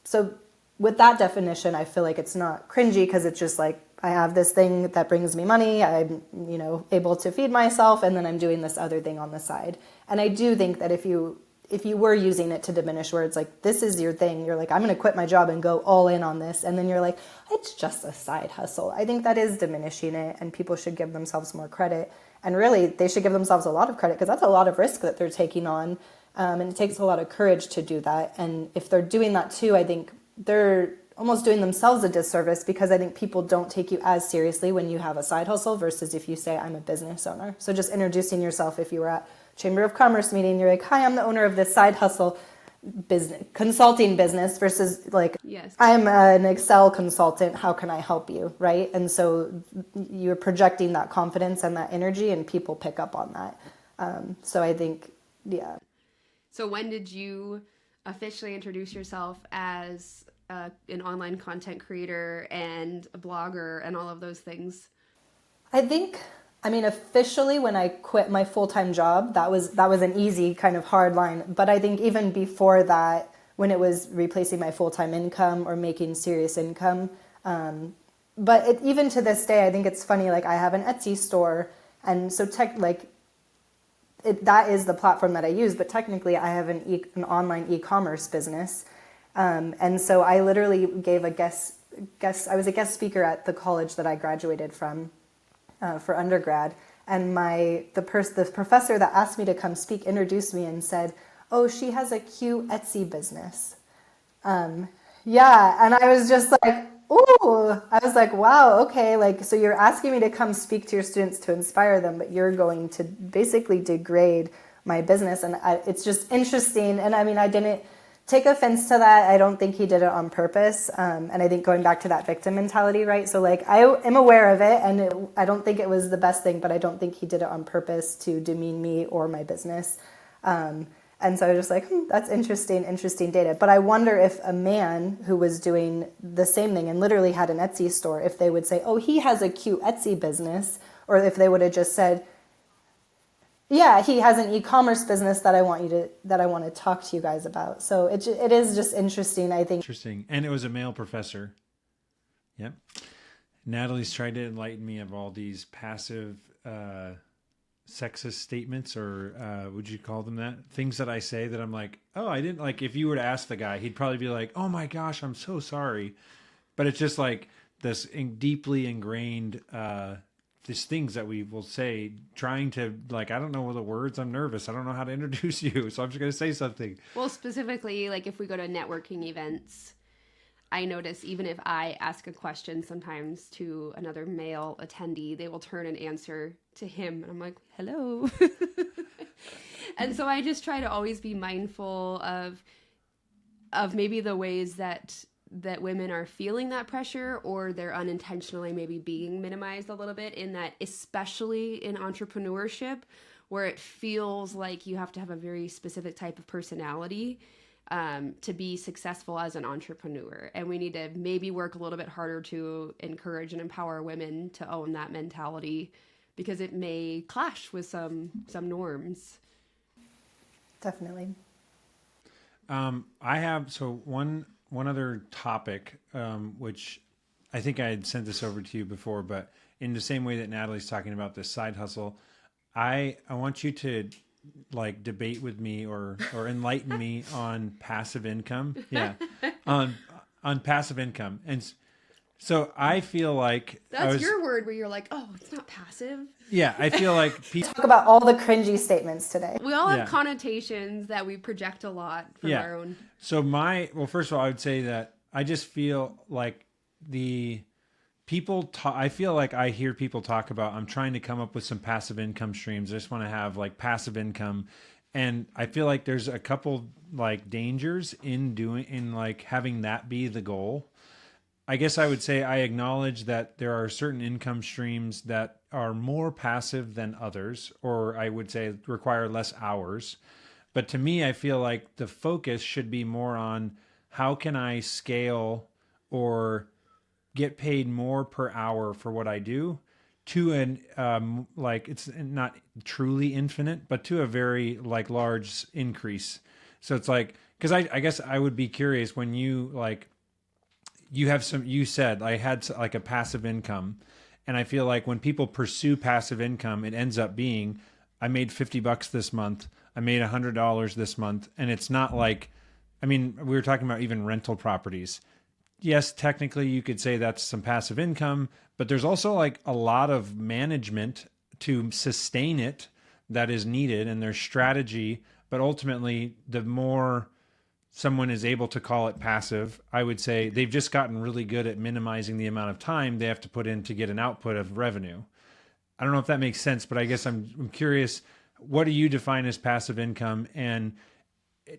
So with that definition, I feel like it's not cringy because it's just like, I have this thing that brings me money. I'm, able to feed myself, and then I'm doing this other thing on the side. And I do think that if you were using it to diminish, where it's like, this is your thing, you're like, I'm going to quit my job and go all in on this. And then you're like, it's just a side hustle. I think that is diminishing it, and people should give themselves more credit. And really, they should give themselves a lot of credit because that's a lot of risk that they're taking on. And it takes a lot of courage to do that. And if they're doing that too, I think they're almost doing themselves a disservice, because I think people don't take you as seriously when you have a side hustle versus if you say, I'm a business owner. So just introducing yourself, if you were at Chamber of Commerce meeting, you're like, hi, I'm the owner of this side hustle business, consulting business, versus like, yes, I'm an Excel consultant, how can I help you, right? And so you're projecting that confidence and that energy, and people pick up on that. So I think, yeah. So when did you officially introduce yourself as an online content creator and a blogger and all of those things? Officially when I quit my full-time job, that was an easy kind of hard line. But I think even before that, when it was replacing my full-time income or making serious income, even to this day, I think it's funny, like I have an Etsy store, and so that is the platform that I use, but technically I have an online e-commerce business. And so I literally gave I was a guest speaker at the college that I graduated from for undergrad. And the professor that asked me to come speak introduced me and said, oh, she has a cute Etsy business. Yeah. And I was just like, ooh, I was like, wow, okay. Like, so you're asking me to come speak to your students to inspire them, but you're going to basically degrade my business. And it's just interesting. And I didn't take offense to that. I don't think he did it on purpose. And I think going back to that victim mentality, right? So like, I am aware of it, and I don't think it was the best thing, but I don't think he did it on purpose to demean me or my business. And so I was just like, that's interesting data. But I wonder if a man who was doing the same thing and literally had an Etsy store, if they would say, oh, he has a cute Etsy business, or if they would have just said, yeah, he has an e-commerce business that I want to talk to you guys about. So it is just interesting, I think. Interesting. And it was a male professor. Yep. Natalie's tried to enlighten me of all these passive sexist statements, or would you call them that? Things that I say that I'm like, oh, I didn't like. If you were to ask the guy, he'd probably be like, oh my gosh, I'm so sorry. But it's just like this deeply ingrained these things that we will say, trying to, like, I don't know the words, I'm nervous, I don't know how to introduce you, so I'm just going to say something. Well, specifically, like if we go to networking events, I notice even if I ask a question sometimes to another male attendee, they will turn and answer to him. And I'm like, hello. And so I just try to always be mindful of maybe the ways that women are feeling that pressure, or they're unintentionally maybe being minimized a little bit, in that, especially in entrepreneurship, where it feels like you have to have a very specific type of personality to be successful as an entrepreneur. And we need to maybe work a little bit harder to encourage and empower women to own that mentality, because it may clash with some norms. Definitely. I have one other topic, which I think I had sent this over to you before, but in the same way that Natalie's talking about this side hustle, I want you to like debate with me or enlighten me on passive income. Yeah, on passive income, and so I feel like That's your word where you're like, oh, it's not passive. Yeah, I feel like people Talk about all the cringy statements today. We all have Yeah. connotations that we project a lot from our own. So well, first of all, I would say that I just feel like the I feel like I hear people talk about, I'm trying to come up with some passive income streams. I just want to have like passive income. And I feel like there's a couple like dangers in like having that be the goal. I guess I would say I acknowledge that there are certain income streams that are more passive than others, or I would say require less hours. But to me, I feel like the focus should be more on how can I scale or get paid more per hour for what I do to an like it's not truly infinite, but to a very like large increase. So it's like, because I guess I would be curious when you like you said I had like a passive income, and I feel like when people pursue passive income, it ends up being I made $50 this month, I made $100 this month, and it's not like, I mean, we were talking about even rental properties. Yes, technically you could say that's some passive income, but there's also like a lot of management to sustain it that is needed, and there's strategy, but ultimately the more someone is able to call it passive, I would say they've just gotten really good at minimizing the amount of time they have to put in to get an output of revenue. I don't know if that makes sense, but I guess I'm curious, what do you define as passive income, and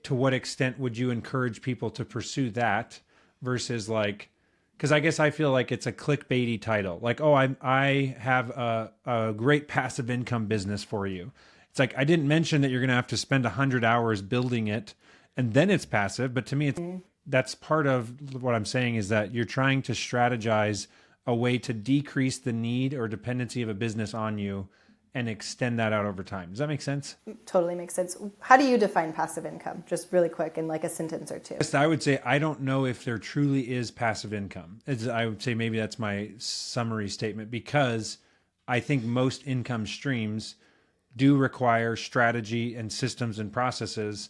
to what extent would you encourage people to pursue that versus like, because I guess I feel like it's a clickbaity title. Like, oh, I have a great passive income business for you. It's like, I didn't mention that you're going to have to spend 100 hours building it and then it's passive. But to me, that's part of what I'm saying is that you're trying to strategize a way to decrease the need or dependency of a business on you and extend that out over time. Does that make sense? Totally makes sense. How do you define passive income? Just really quick in like a sentence or two. I would say I don't know if there truly is passive income. I would say maybe that's my summary statement, because I think most income streams do require strategy and systems and processes.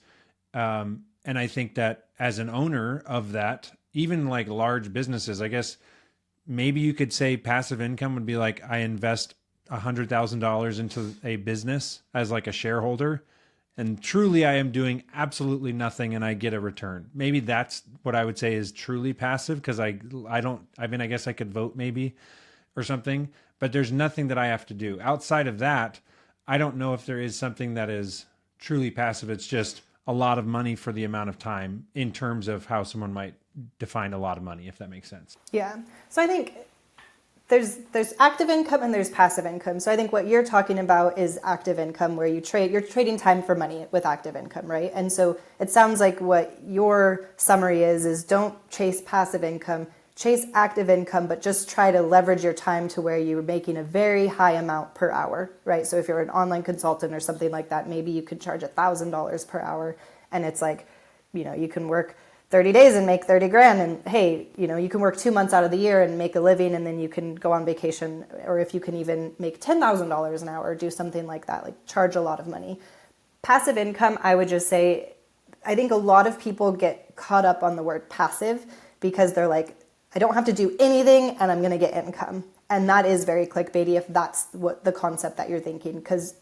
And I think that as an owner of that, even like large businesses, I guess maybe you could say passive income would be like I invest $100,000 into a business as like a shareholder, and truly I am doing absolutely nothing and I get a return. Maybe that's what I would say is truly passive, because I guess I could vote maybe or something, but there's nothing that I have to do. Outside of that, I don't know if there is something that is truly passive. It's just a lot of money for the amount of time, in terms of how someone might define a lot of money, if that makes sense. Yeah. So I think there's active income and there's passive income. So I think what you're talking about is active income, where you're trading time for money with active income, right? And so it sounds like what your summary is don't chase passive income, chase active income, but just try to leverage your time to where you're making a very high amount per hour, right? So if you're an online consultant or something like that, maybe you could charge $1,000 per hour, and it's like, you can work 30 days and make 30 grand, and hey, you can work 2 months out of the year and make a living, and then you can go on vacation, or if you can even make $10,000 an hour or do something like that, like charge a lot of money. Passive income, I would just say, I think a lot of people get caught up on the word passive because they're like, I don't have to do anything and I'm going to get income. And that is very clickbaity if that's what the concept that you're thinking. Because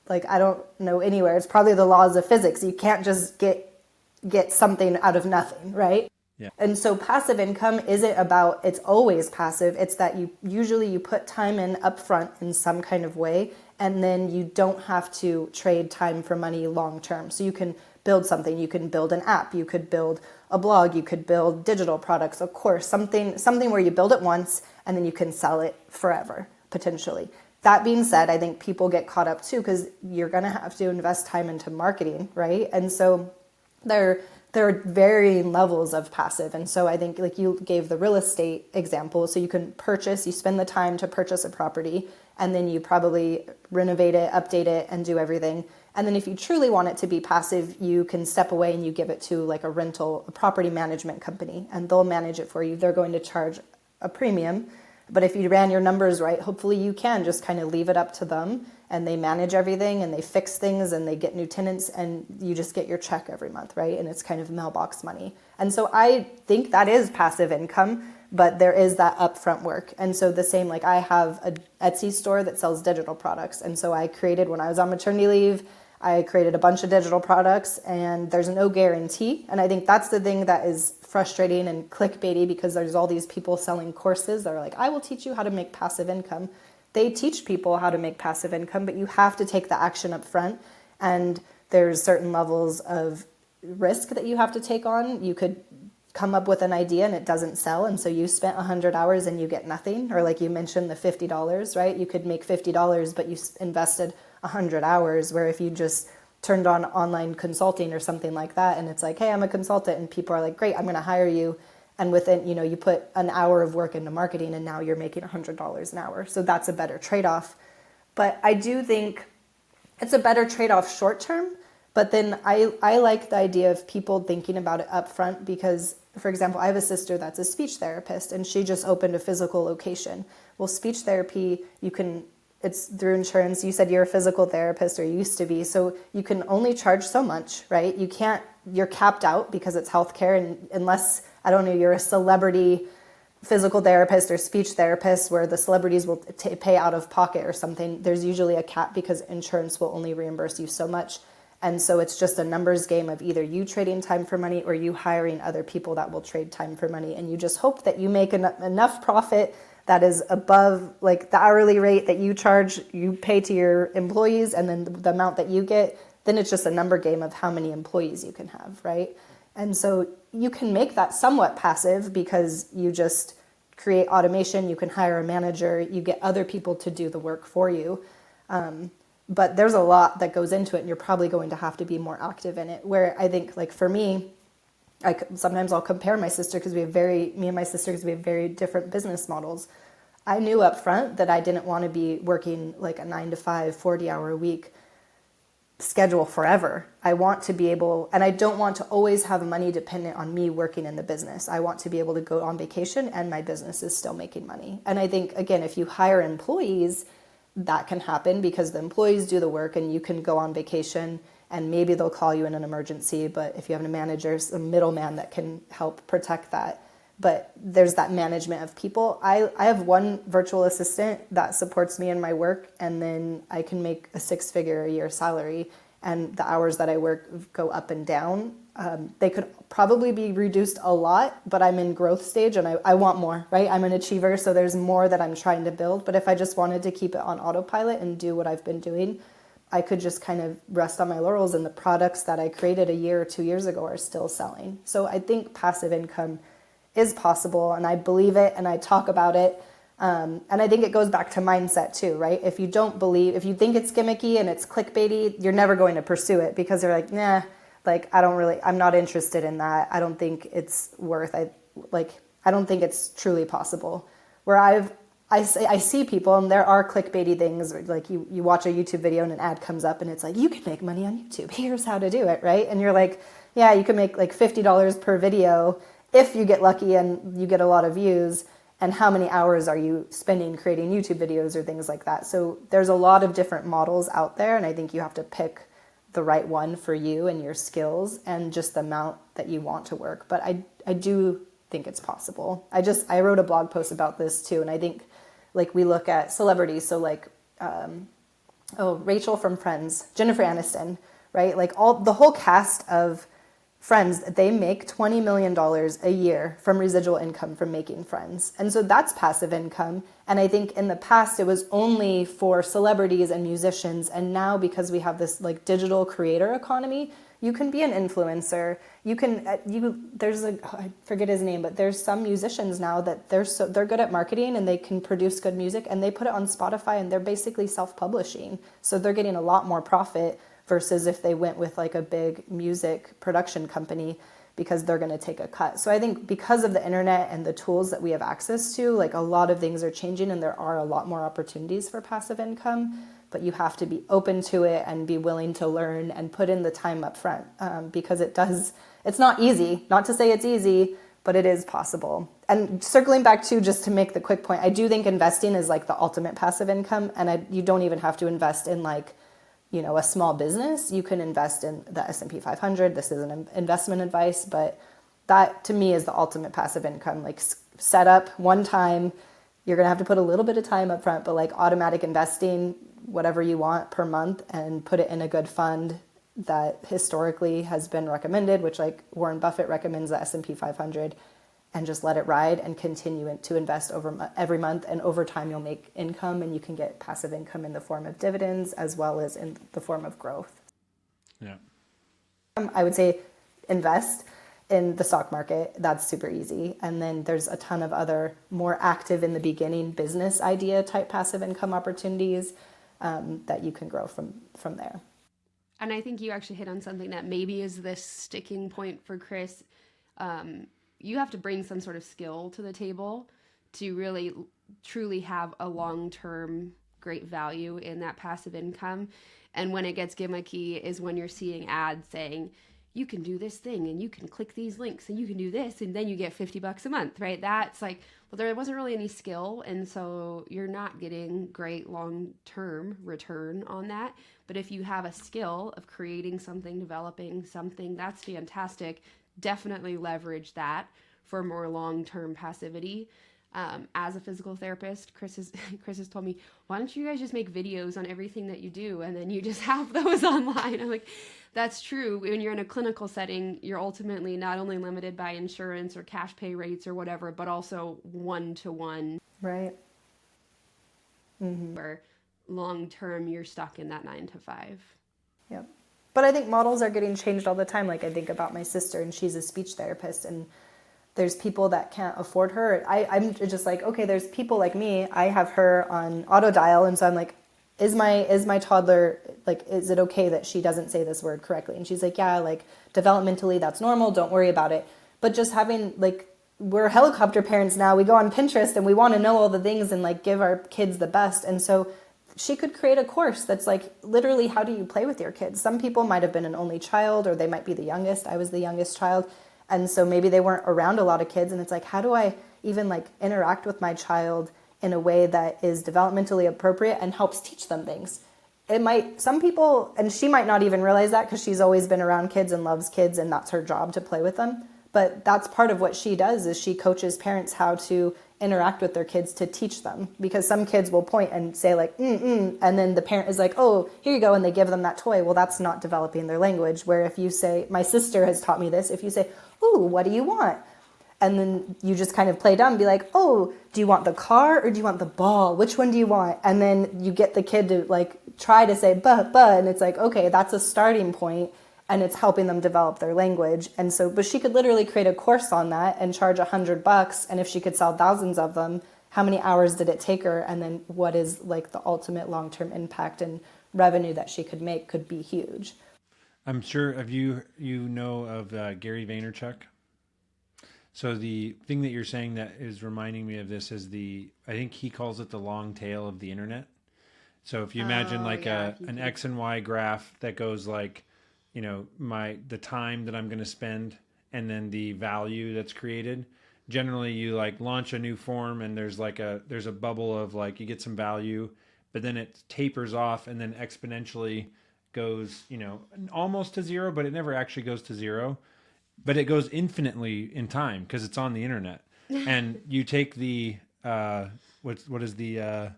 like, I don't know anywhere. It's probably the laws of physics. You can't just get something out of nothing, right? Yeah. And so passive income isn't about, it's always passive. It's that you put time in upfront in some kind of way, and then you don't have to trade time for money long term. So you can build something. You can build an app. You could build a blog. You could build digital products, of course, something where you build it once and then you can sell it forever, potentially. That being said, I think people get caught up too, because you're going to have to invest time into marketing, right? And so there are varying levels of passive. And so I think, like you gave the real estate example, so you spend the time to purchase a property, and then you probably renovate it, update it, and do everything. And then if you truly want it to be passive, you can step away and you give it to like a property management company, and they'll manage it for you. They're going to charge a premium. But if you ran your numbers right, hopefully you can just kind of leave it up to them, and they manage everything and they fix things and they get new tenants, and you just get your check every month, right? And it's kind of mailbox money. And so I think that is passive income, but there is that upfront work. And so the same, like I have an Etsy store that sells digital products. And so I created, when I was on maternity leave, I created a bunch of digital products, and there's no guarantee. And I think that's the thing that is frustrating and clickbaity, because there's all these people selling courses that are like, I will teach you how to make passive income. They teach people how to make passive income, but you have to take the action up front. And there's certain levels of risk that you have to take on. You could come up with an idea and it doesn't sell, and so you spent 100 hours and you get nothing. Or like you mentioned, the $50, right? You could make $50, but you invested 100 hours, where if you just turned on online consulting or something like that, and it's like, hey, I'm a consultant, and people are like, great, I'm going to hire you. And within, you put an hour of work into marketing, and now you're making $100 an hour. So that's a better trade-off. But I do think it's a better trade-off short term. But then I like the idea of people thinking about it up front, because, for example, I have a sister that's a speech therapist, and she just opened a physical location. Well, speech therapy, it's through insurance. You said you're a physical therapist, or you used to be, so you can only charge so much, right? You're capped out because it's healthcare, and unless, I don't know, you're a celebrity physical therapist or speech therapist where the celebrities will pay out of pocket or something, there's usually a cap because insurance will only reimburse you so much. And so it's just a numbers game of either you trading time for money or you hiring other people that will trade time for money. And you just hope that you make enough profit that is above like the hourly rate that you charge, you pay to your employees, and then the amount that you get, then it's just a number game of how many employees you can have, right? And so you can make that somewhat passive because you just create automation, you can hire a manager, you get other people to do the work for you. But there's a lot that goes into it, and you're probably going to have to be more active in it. Where I think, like for me, sometimes I'll compare me and my sister because we have very different business models. I knew up front that I didn't want to be working like a 9-to-5, 40-hour a week schedule forever. I want to be able, and I don't want to always have money dependent on me working in the business. I want to be able to go on vacation and my business is still making money. And I think, again, if you hire employees, that can happen because the employees do the work and you can go on vacation and maybe they'll call you in an emergency. But if you have a manager, a middleman that can help protect that. But there's that management of people. I have one virtual assistant that supports me in my work, and then I can make a 6-figure a year salary, and the hours that I work go up and down. They could probably be reduced a lot, but I'm in growth stage and I want more, right? I'm an achiever, so there's more that I'm trying to build. But if I just wanted to keep it on autopilot and do what I've been doing, I could just kind of rest on my laurels, and the products that I created a year or 2 years ago are still selling. So I think passive income is possible, and I believe it, and I talk about it. And I think it goes back to mindset too, right? If you think it's gimmicky and it's clickbaity, you're never going to pursue it because you're like, nah, like, I'm not interested in that. I don't think it's I don't think it's truly possible. Where I see people, and there are clickbaity things, like you watch a YouTube video and an ad comes up and it's like, you can make money on YouTube. Here's how to do it, right? And you're like, yeah, you can make like $50 per video if you get lucky and you get a lot of views. And how many hours are you spending creating YouTube videos or things like that? So there's a lot of different models out there, and I think you have to pick the right one for you and your skills and just the amount that you want to work. But I do think it's possible. I wrote a blog post about this too, and I think like we look at celebrities, so like Rachel from Friends, Jennifer Aniston, right? Like the whole cast of Friends, they make $20 million a year from residual income from making Friends. And so that's passive income. And I think in the past, it was only for celebrities and musicians. And now, because we have this like digital creator economy, you can be an influencer. I forget his name, but there's some musicians now that they're good at marketing and they can produce good music and they put it on Spotify and they're basically self-publishing. So they're getting a lot more profit versus if they went with like a big music production company, because they're going to take a cut. So I think because of the internet and the tools that we have access to, like a lot of things are changing and there are a lot more opportunities for passive income. but you have to be open to it and be willing to learn and put in the time up front, because it's not easy. Not to say it's easy, but it is possible. And circling back to, just to make the quick point, I do think investing is like the ultimate passive income. And you don't even have to invest in like, a small business. You can invest in the S&P 500. This isn't investment advice, but that to me is the ultimate passive income. Like set up one time, you're going to have to put a little bit of time up front, but like automatic investing, whatever you want per month, and put it in a good fund that historically has been recommended, which like Warren Buffett recommends the S&P 500, and just let it ride and continue to invest every month. And over time, you'll make income, and you can get passive income in the form of dividends as well as in the form of growth. Yeah. I would say invest in the stock market. That's super easy. And then there's a ton of other more active in the beginning business idea type passive income opportunities that you can grow from there. And I think you actually hit on something that maybe is this sticking point for Chris. You have to bring some sort of skill to the table to really truly have a long-term great value in that passive income. And when it gets gimmicky is when you're seeing ads saying, you can do this thing and you can click these links and you can do this and then you get $50 a month, right? That's like, well, there wasn't really any skill. And so you're not getting great long-term return on that. But if you have a skill of creating something, developing something, that's fantastic. Definitely leverage that for more long-term passivity. As a physical therapist, Chris has told me, why don't you guys just make videos on everything that you do and then you just have those online? I'm like, that's true. When you're in a clinical setting, you're ultimately not only limited by insurance or cash pay rates or whatever, but also one-to-one. Right. Mm-hmm. Where long-term, you're stuck in that 9 to 5. Yep. But I think models are getting changed all the time. Like I think about my sister, and she's a speech therapist, and there's people that can't afford her. I'm just like, okay, there's people like me. I have her on auto dial. And so I'm like, is my toddler, like, is it okay that she doesn't say this word correctly? And she's like, yeah, like developmentally that's normal. Don't worry about it. But just having like, we're helicopter parents now. We go on Pinterest and we want to know all the things and like give our kids the best. And so she could create a course that's like literally, how do you play with your kids? Some people might have been an only child, or they might be the youngest. I was the youngest child. And so maybe they weren't around a lot of kids. And it's like, how do I even like interact with my child in a way that is developmentally appropriate and helps teach them things? Some people, and she might not even realize that because she's always been around kids and loves kids and that's her job to play with them. But that's part of what she does, is she coaches parents how to interact with their kids to teach them. Because some kids will point and say like, and then the parent is like, oh, here you go, and they give them that toy. Well, that's not developing their language. Where if you say, my sister has taught me this, if you say, ooh, what do you want? And then you just kind of play dumb and be like, oh, do you want the car or do you want the ball? Which one do you want? And then you get the kid to like try to say, but, and it's like, okay, that's a starting point. And it's helping them develop their language. And so, but she could literally create a course on that and charge $100. And if she could sell thousands of them, how many hours did it take her? And then what is like the ultimate long-term impact and revenue that she could make could be huge. I'm sure of you know of Gary Vaynerchuk. So the thing that you're saying that is reminding me of this is I think he calls it the long tail of the internet. So if you imagine an X and Y graph that goes like, the time that I'm going to spend and then the value that's created. Generally you like launch a new form and there's a bubble of like, you get some value, but then it tapers off and then exponentially goes, almost to zero, but it never actually goes to zero, but it goes infinitely in time because it's on the internet. And you take the, what is the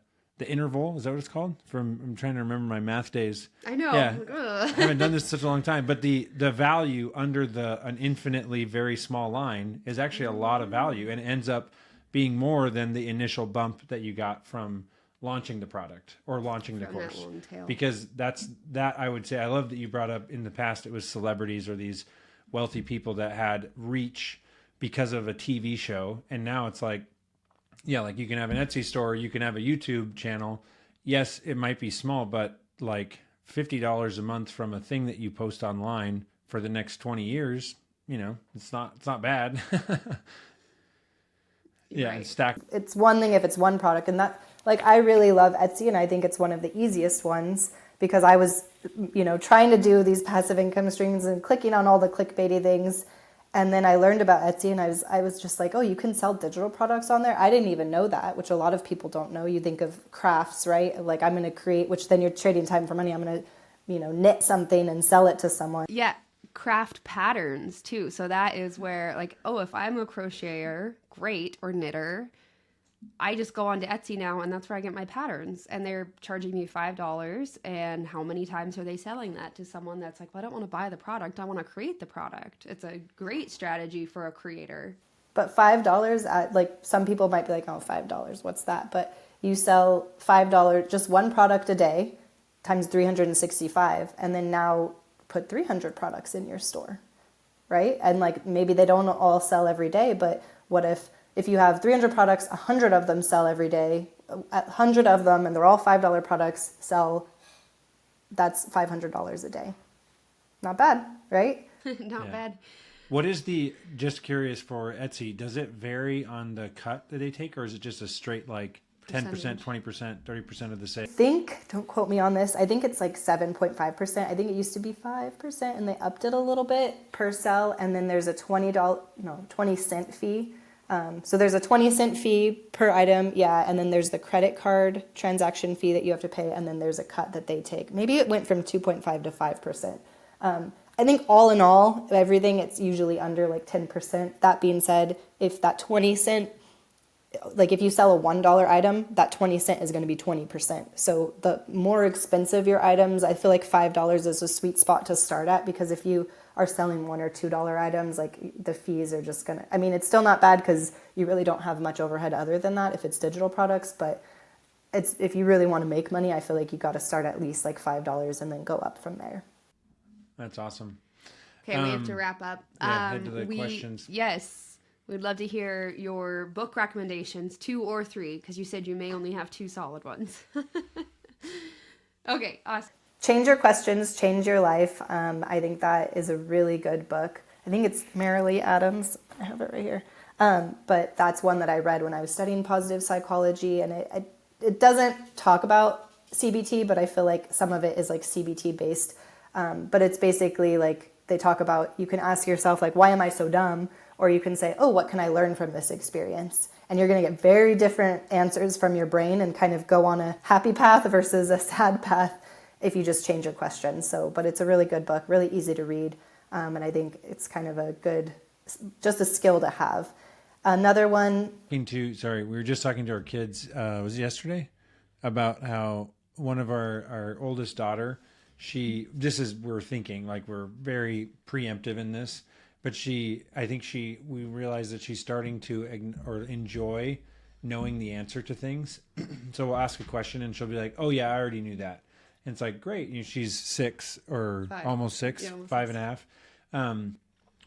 interval, is that what it's called? I'm trying to remember my math days. I know. Yeah. I haven't done this in such a long time, but the value under an infinitely very small line is actually a lot of value, and it ends up being more than the initial bump that you got from launching the product or launching the course. Because that I would say, I love that you brought up in the past, it was celebrities or these wealthy people that had reach because of a TV show. And now it's like, yeah, like you can have an Etsy store, you can have a YouTube channel. Yes, it might be small, but like $50 a month from a thing that you post online for the next 20 years, it's not bad. Yeah, and stack. It's one thing if it's one product, and that, like, I really love Etsy, and I think it's one of the easiest ones because I was, trying to do these passive income streams and clicking on all the clickbaity things. And then I learned about Etsy, and I was just like, oh, you can sell digital products on there. I didn't even know that, which a lot of people don't know. You think of crafts, right? Like, I'm going to create, which then you're trading time for money. I'm going to, knit something and sell it to someone. Yeah, craft patterns too. So that is where, like, oh, if I'm a crocheter, great, or knitter, I just go on to Etsy now, and that's where I get my patterns. And they're charging me $5. And how many times are they selling that to someone that's like, well, I don't want to buy the product. I want to create the product. It's a great strategy for a creator. But $5, like, some people might be like, oh, $5, what's that? But you sell $5, just one product a day times 365. And then now put 300 products in your store, right? And like, maybe they don't all sell every day, but what if you have 300 products, 100 of them sell every day, 100 of them, and they're all $5 products, that's $500 a day. Not bad, right? Not bad. What is just curious for Etsy, does it vary on the cut that they take, or is it just a straight, like, 10%, 20%, 30% of the sale? Don't quote me on this, I think it's like 7.5%. I think it used to be 5%, and they upped it a little bit per sell, and then there's a 20-cent fee. So there's a 20-cent fee per item, and then there's the credit card transaction fee that you have to pay, and then there's a cut that they take. Maybe it went from 2.5 to 5%. I think all in all, everything, it's usually under like 10%. That being said, if that 20-cent, like if you sell a $1 item, that 20 cent is going to be 20%. So the more expensive your items, I feel like $5 is a sweet spot to start at, because if you are selling $1 or $2 items, like, the fees are just going to, I mean, it's still not bad because you really don't have much overhead other than that if it's digital products, but if you really want to make money, I feel like you got to start at least like $5 and then go up from there. That's awesome. Okay, we have to wrap up. Head to the questions. Yes. We'd love to hear your book recommendations, 2 or 3, because you said you may only have 2 solid ones. Okay, awesome. Change Your Questions, Change Your Life. I think that is a really good book. I think it's Marilee Adams. I have it right here. But that's one that I read when I was studying positive psychology, and it doesn't talk about CBT, but I feel like some of it is like CBT based. But it's basically like they talk about, you can ask yourself, like, why am I so dumb? Or you can say, oh, what can I learn from this experience? And you're going to get very different answers from your brain and kind of go on a happy path versus a sad path if you just change your questions. But it's a really good book, really easy to read. And I think it's kind of just a skill to have. Another one. We were just talking to our kids, was it yesterday? About how one of our oldest daughter, we're thinking, like, we're very preemptive in this. But we realize that she's starting to enjoy knowing the answer to things. So we'll ask a question and she'll be like, oh yeah, I already knew that. And it's like, great. She's 6 or 5. Almost 6, Yeah, almost 5.5.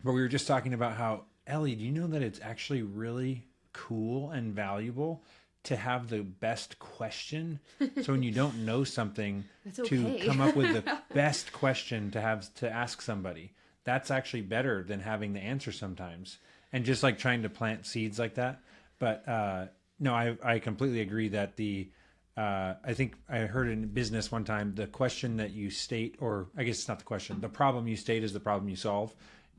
But we were just talking about how, Ellie, do you know that it's actually really cool and valuable to have the best question? So when you don't know something, to come up with the best question to ask somebody. That's actually better than having the answer sometimes, and just like trying to plant seeds like that. But no, I completely agree that I think I heard in business one time, the question that you state, or I guess it's not the question, the problem you state is the problem you solve.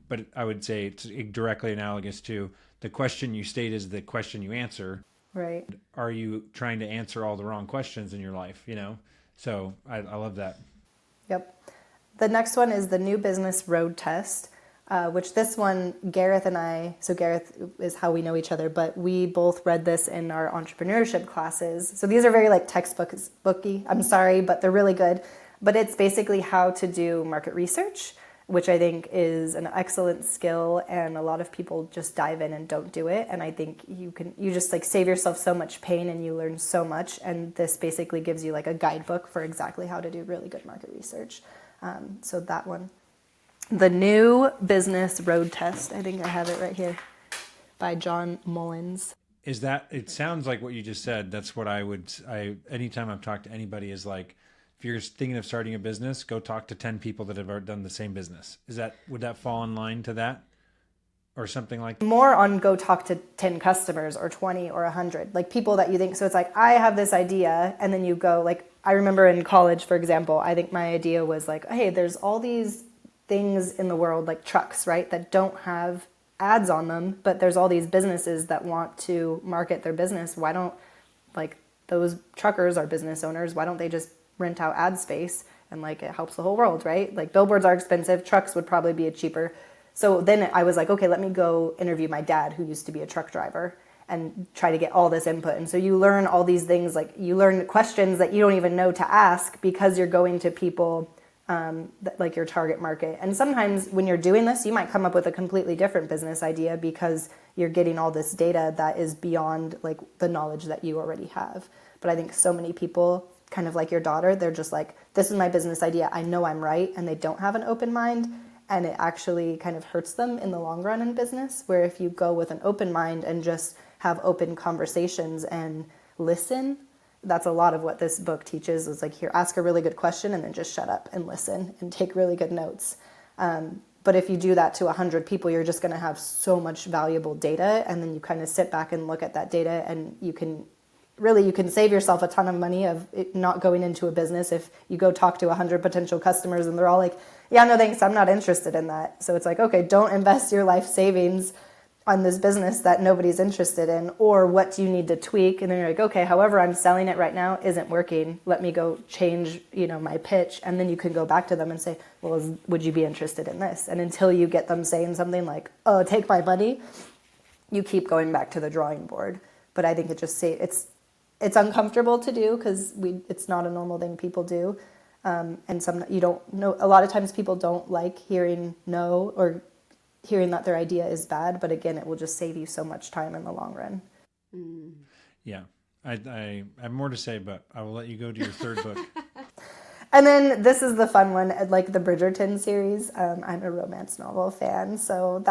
But I would say it's directly analogous to the question you state is the question you answer. Right. Are you trying to answer all the wrong questions in your life? So I love that. Yep. The next one is the New Business Road Test, which this one, Gareth and I, so Gareth is how we know each other, but we both read this in our entrepreneurship classes. So these are very like textbooky, I'm sorry, but they're really good. But it's basically how to do market research, which I think is an excellent skill, and a lot of people just dive in and don't do it. And I think you just like save yourself so much pain and you learn so much. And this basically gives you like a guidebook for exactly how to do really good market research. So that one. The New Business Road Test. I think I have it right here by John Mullins. It sounds like what you just said. That's what anytime I've talked to anybody is like, if you're thinking of starting a business, go talk to 10 people that have done the same business. Would that fall in line to that? or something like more on go talk to 10 customers or 20 or 100, like people that you think. So it's like, I have this idea, and then you go, like, I remember in college, for example, I think my idea was like, hey, there's all these things in the world, like trucks, right, that don't have ads on them, but there's all these businesses that want to market their business. Why don't, like, those truckers are business owners, why don't they just rent out ad space? And like, it helps the whole world, right? Like, billboards are expensive, trucks would probably be cheaper. So then I was like, okay, let me go interview my dad, who used to be a truck driver, and try to get all this input. And so you learn all these things, like you learn questions that you don't even know to ask, because you're going to people like your target market. And sometimes when you're doing this, you might come up with a completely different business idea, because you're getting all this data that is beyond like the knowledge that you already have. But I think so many people, kind of like your daughter, they're just like, this is my business idea, I know I'm right, and they don't have an open mind. And it actually kind of hurts them in the long run in business, where if you go with an open mind and just have open conversations and listen, that's a lot of what this book teaches. Is like, here, ask a really good question and then just shut up and listen and take really good notes. But if you do that to 100 people, you're just going to have so much valuable data. And then you kind of sit back and look at that data, and you can save yourself a ton of money of it not going into a business if you go talk to 100 potential customers and they're all like, yeah, no thanks, I'm not interested in that. So it's like, okay, don't invest your life savings on this business that nobody's interested in, or what do you need to tweak? And then you're like, okay, however I'm selling it right now isn't working. Let me go change, my pitch. And then you can go back to them and say, well, would you be interested in this? And until you get them saying something like, oh, take my money, you keep going back to the drawing board. But I think it's uncomfortable to do, because it's not a normal thing people do. And you don't know, a lot of times people don't like hearing no, or hearing that their idea is bad, but again, it will just save you so much time in the long run. Yeah. I have more to say, but I will let you go to your third book. And then this is the fun one, like the Bridgerton series. I'm a romance novel fan, so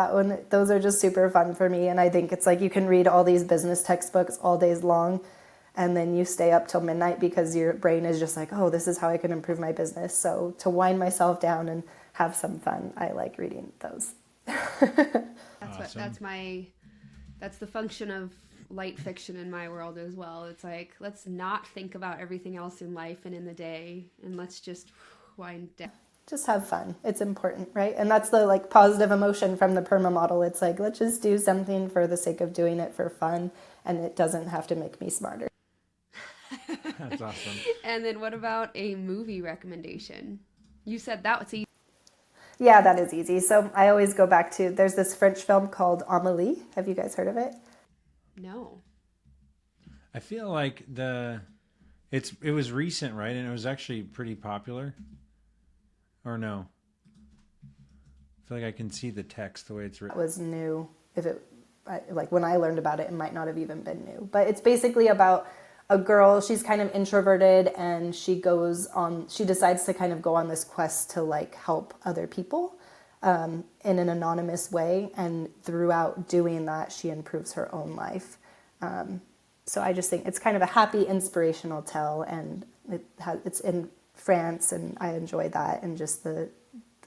those are just super fun for me. And I think it's like, you can read all these business textbooks all days long, and then you stay up till midnight because your brain is just like, oh, this is how I can improve my business. So to wind myself down and have some fun, I like reading those. Awesome. That's the function of light fiction in my world as well. It's like, let's not think about everything else in life and in the day, and let's just wind down. Just have fun. It's important, right? And that's the like positive emotion from the PERMA model. It's like, let's just do something for the sake of doing it for fun, and it doesn't have to make me smarter. That's awesome. And then what about a movie recommendation? You said that was easy. Yeah, that is easy. So I always go back to, there's this French film called Amélie. Have you guys heard of it? No. I feel like it was recent, right? And it was actually pretty popular. Or no? I feel like I can see the text the way it's written. It was new. Like when I learned about it, it might not have even been new. But it's basically about a girl, she's kind of introverted, and she decides to kind of go on this quest to like help other people in an anonymous way. And throughout doing that, she improves her own life. So I just think it's kind of a happy, inspirational tale, and it's in France, and I enjoy that, and just the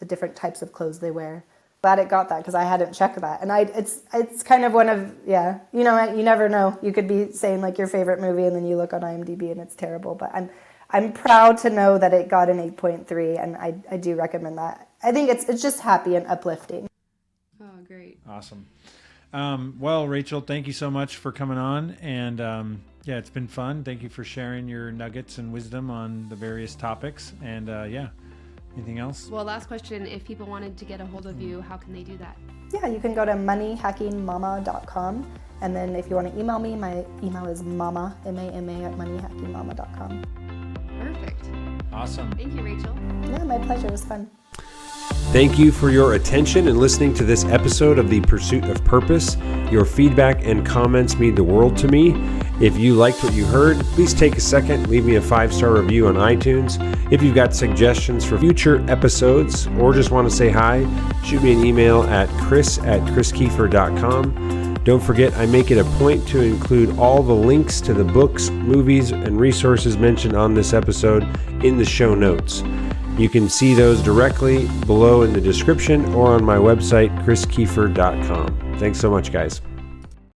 different types of clothes they wear. Glad it got that, because I hadn't checked that. And it's kind of one of, yeah, you never know. You could be saying like your favorite movie, and then you look on IMDb and it's terrible. But I'm proud to know that it got an 8.3, and I do recommend that. I think it's just happy and uplifting. Oh, great. Awesome. Well, Rachel, thank you so much for coming on. And yeah, it's been fun. Thank you for sharing your nuggets and wisdom on the various topics. And yeah. Anything else? Well, last question. If people wanted to get a hold of you, how can they do that? Yeah, you can go to moneyhackingmama.com. And then if you want to email me, my email is mama, M-A-M-A, at moneyhackingmama.com. Perfect. Awesome. Thank you, Rachel. Yeah, my pleasure. It was fun. Thank you for your attention and listening to this episode of The Pursuit of Purpose. Your feedback and comments mean the world to me. If you liked what you heard, please take a second, leave me a 5-star review on iTunes. If you've got suggestions for future episodes or just want to say hi, shoot me an email at chris@chriskiefer.com. Don't forget, I make it a point to include all the links to the books, movies, and resources mentioned on this episode in the show notes. You can see those directly below in the description or on my website, chriskiefer.com. Thanks so much, guys.